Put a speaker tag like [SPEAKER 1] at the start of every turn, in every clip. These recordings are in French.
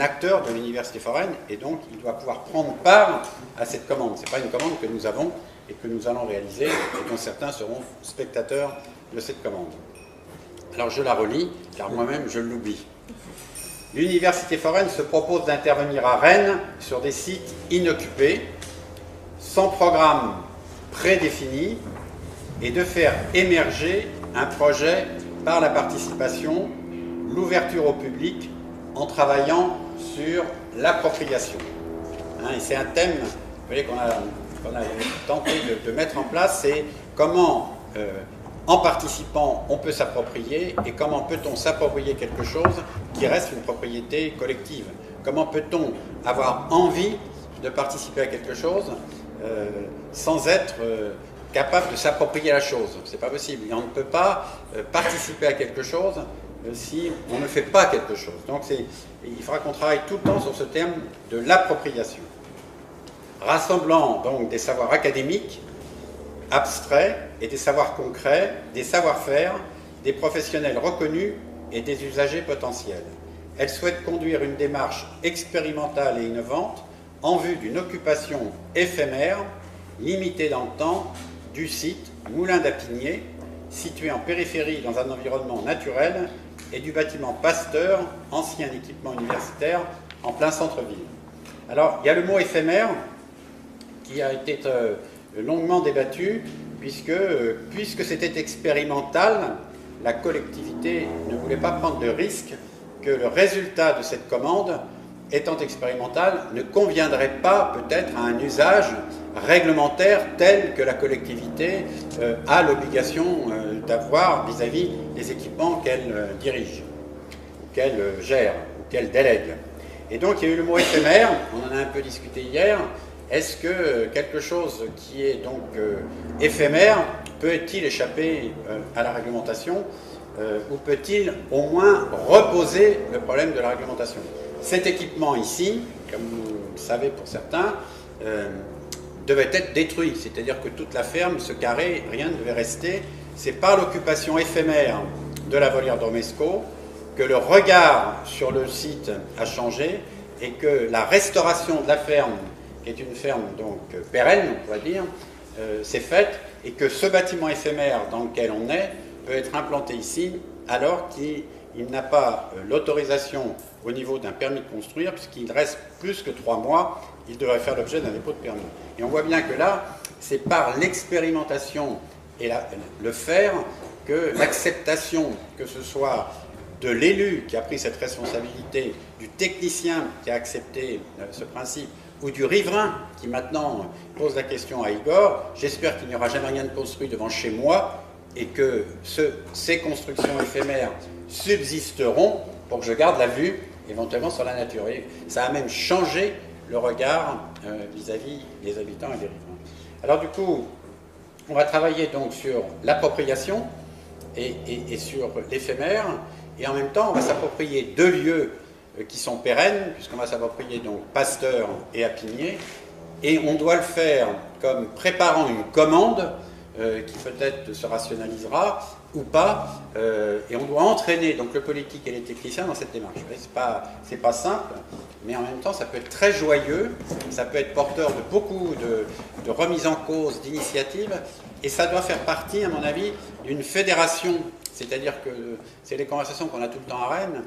[SPEAKER 1] acteur de l'université foraine et donc il doit pouvoir prendre part à cette commande. Ce n'est pas une commande que nous avons et que nous allons réaliser et dont certains seront spectateurs de cette commande. Alors je la relis, car moi-même je l'oublie. L'université foraine se propose d'intervenir à Rennes sur des sites inoccupés, sans programme prédéfini, et de faire émerger un projet par la participation, l'ouverture au public, en travaillant sur l'appropriation. Et c'est un thème, vous voyez, qu'on a tenté de mettre en place, c'est comment, en participant, on peut s'approprier, et comment peut-on s'approprier quelque chose qui reste une propriété collective. Comment peut-on avoir envie de participer à quelque chose sans être capable de s'approprier la chose. C'est pas possible. Et on ne peut pas participer à quelque chose si on ne fait pas quelque chose. Donc il faudra qu'on travaille tout le temps sur ce terme de l'appropriation. Rassemblant donc des savoirs académiques, abstraits, et des savoirs concrets, des savoir-faire, des professionnels reconnus et des usagers potentiels. Elle souhaite conduire une démarche expérimentale et innovante en vue d'une occupation éphémère, limitée dans le temps, du site Moulin d'Apigné, situé en périphérie dans un environnement naturel, et du bâtiment Pasteur, ancien équipement universitaire, en plein centre-ville. Alors, il y a le mot éphémère qui a été longuement débattu, puisque c'était expérimental, la collectivité ne voulait pas prendre de risque que le résultat de cette commande, étant expérimental, ne conviendrait pas peut-être à un usage réglementaire tel que la collectivité a l'obligation d'avoir vis-à-vis des équipements qu'elle dirige, ou qu'elle gère, ou qu'elle délègue. Et donc il y a eu le mot éphémère, on en a un peu discuté hier. Est-ce que quelque chose qui est donc éphémère peut-il échapper à la réglementation ou peut-il au moins reposer le problème de la réglementation? Cet équipement ici, comme vous le savez pour certains, devait être détruit, c'est-à-dire que toute la ferme, ce carré, rien ne devait rester. C'est par l'occupation éphémère de la volière d'Ormesco que le regard sur le site a changé et que la restauration de la ferme, qui est une ferme donc pérenne, on pourrait dire, s'est faite, et que ce bâtiment éphémère dans lequel on est peut être implanté ici, alors qu'il n'a pas l'autorisation au niveau d'un permis de construire, puisqu'il reste plus que 3 mois, il devrait faire l'objet d'un dépôt de permis. Et on voit bien que là, c'est par l'expérimentation et le faire que l'acceptation, que ce soit de l'élu qui a pris cette responsabilité, du technicien qui a accepté ce principe, ou du riverain qui maintenant pose la question à Igor, j'espère qu'il n'y aura jamais rien de construit devant chez moi et que ces constructions éphémères subsisteront pour que je garde la vue éventuellement sur la nature. Et ça a même changé le regard vis-à-vis des habitants et des riverains. Alors du coup, on va travailler donc sur l'appropriation et sur l'éphémère, et en même temps on va s'approprier 2 lieux qui sont pérennes, puisqu'on va s'approprier donc Pasteur et Apigné, et on doit le faire comme préparant une commande qui peut-être se rationalisera ou pas, et on doit entraîner donc le politique et les techniciens dans cette démarche. C'est pas simple, mais en même temps ça peut être très joyeux, ça peut être porteur de beaucoup de remises en cause, d'initiatives, et ça doit faire partie, à mon avis, d'une fédération. C'est-à-dire que c'est les conversations qu'on a tout le temps à Rennes.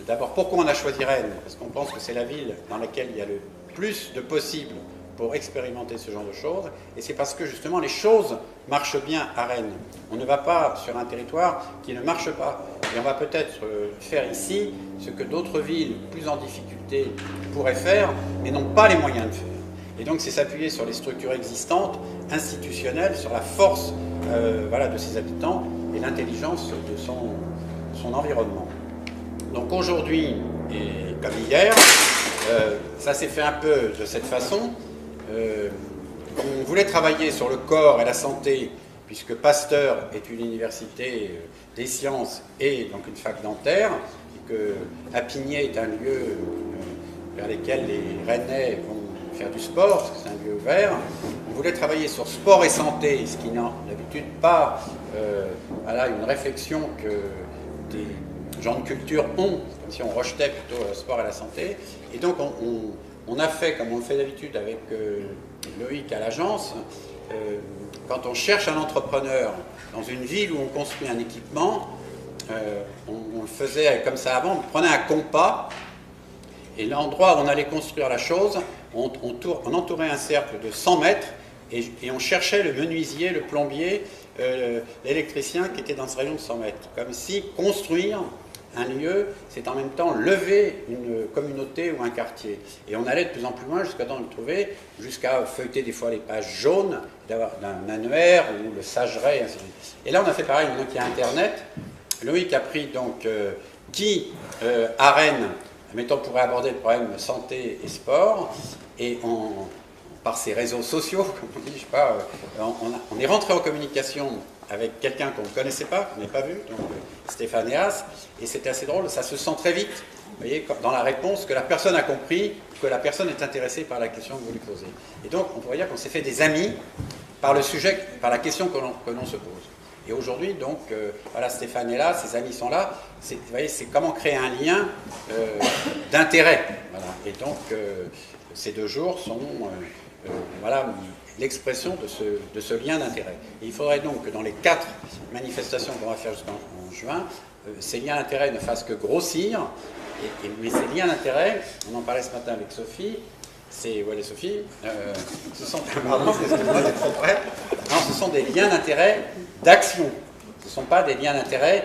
[SPEAKER 1] D'abord, pourquoi on a choisi Rennes? Parce qu'on pense que c'est la ville dans laquelle il y a le plus de possible pour expérimenter ce genre de choses. Et c'est parce que justement les choses marchent bien à Rennes. On ne va pas sur un territoire qui ne marche pas. Et on va peut-être faire ici ce que d'autres villes plus en difficulté pourraient faire, mais n'ont pas les moyens de faire. Et donc c'est s'appuyer sur les structures existantes, institutionnelles, sur la force de ses habitants et l'intelligence de son environnement. Donc aujourd'hui, et comme hier, ça s'est fait un peu de cette façon. On voulait travailler sur le corps et la santé, puisque Pasteur est une université des sciences et donc une fac dentaire, et que Apigné est un lieu vers lequel les Rennais vont faire du sport, parce que c'est un lieu ouvert. On voulait travailler sur sport et santé, ce qui n'a d'habitude pas une réflexion que genre de culture ont, comme si on rejetait plutôt le sport et la santé. Et donc on a fait, comme on le fait d'habitude avec Loïc à l'agence, quand on cherche un entrepreneur dans une ville où on construit un équipement, on le faisait comme ça avant, on prenait un compas, et l'endroit où on allait construire la chose, on entourait un cercle de 100 mètres, et on cherchait le menuisier, le plombier, l'électricien qui était dans ce rayon de 100 mètres. Comme si construire un lieu, c'est en même temps lever une communauté ou un quartier. Et on allait de plus en plus loin jusqu'à temps de le trouver, jusqu'à feuilleter des fois les pages jaunes d'un annuaire ou le sageret, et ainsi de suite. Et là, on a fait pareil, maintenant qu'il y a Internet. Loïc a pris donc à Rennes, mettons, pourrait aborder le problème de santé et sport, et par ses réseaux sociaux, comme on dit, je sais pas, on est rentré en communication avec quelqu'un qu'on ne connaissait pas, qu'on n'avait pas vu, donc Stéphane Eas, et c'était assez drôle, ça se sent très vite, vous voyez, dans la réponse, que la personne a compris, que la personne est intéressée par la question que vous lui posez. Et donc, on pourrait dire qu'on s'est fait des amis par le sujet, par la question que l'on se pose. Et aujourd'hui, donc, voilà, Stéphane est là, ses amis sont là, vous voyez, c'est comment créer un lien d'intérêt. Voilà. Et donc, ces 2 jours sont voilà, l'expression de ce lien d'intérêt. Et il faudrait donc que dans les 4 manifestations qu'on va faire jusqu'en juin, ces liens d'intérêt ne fassent que grossir, mais ces liens d'intérêt, on en parlait ce matin avec Sophie, Sophie, ce sont, pardon, excusez-moi d'être trop près, non, ce sont des liens d'intérêt d'action, ce ne sont pas des liens d'intérêt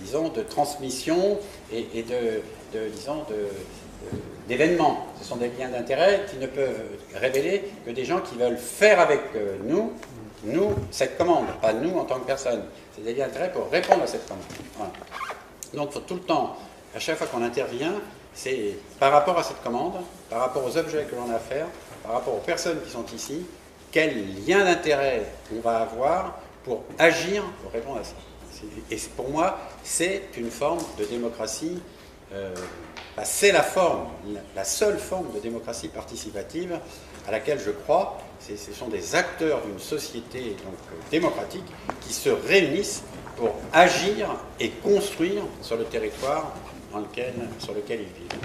[SPEAKER 1] disons, de transmission et d'événements. Ce sont des liens d'intérêt qui ne peuvent révéler que des gens qui veulent faire avec nous, cette commande, pas nous en tant que personne. C'est des liens d'intérêt pour répondre à cette commande. Voilà. Donc, il faut tout le temps, à chaque fois qu'on intervient, c'est par rapport à cette commande, par rapport aux objets que l'on a à faire, par rapport aux personnes qui sont ici, quel lien d'intérêt on va avoir pour agir, pour répondre à ça. Et pour moi, c'est une forme de démocratie, c'est la seule forme de démocratie participative à laquelle je crois. Ce sont des acteurs d'une société donc, démocratique qui se réunissent pour agir et construire sur le territoire sur lequel ils vivent.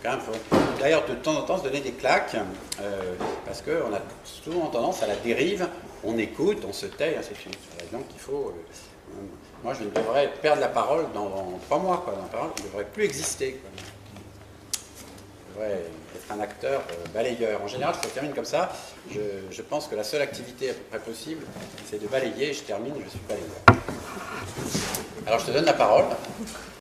[SPEAKER 1] Il faut d'ailleurs de temps en temps se donner des claques, parce qu'on a souvent tendance à la dérive, on écoute, on se tait, ainsi de suite. Donc il faut... moi je devrais perdre la parole dans 3 mois, quoi. La parole ne devrait plus exister, quoi. Je devrais être un acteur balayeur. En général, je termine comme ça. Je pense que la seule activité à peu près possible, c'est de balayer. Je termine, je suis balayeur. Alors je te donne la parole.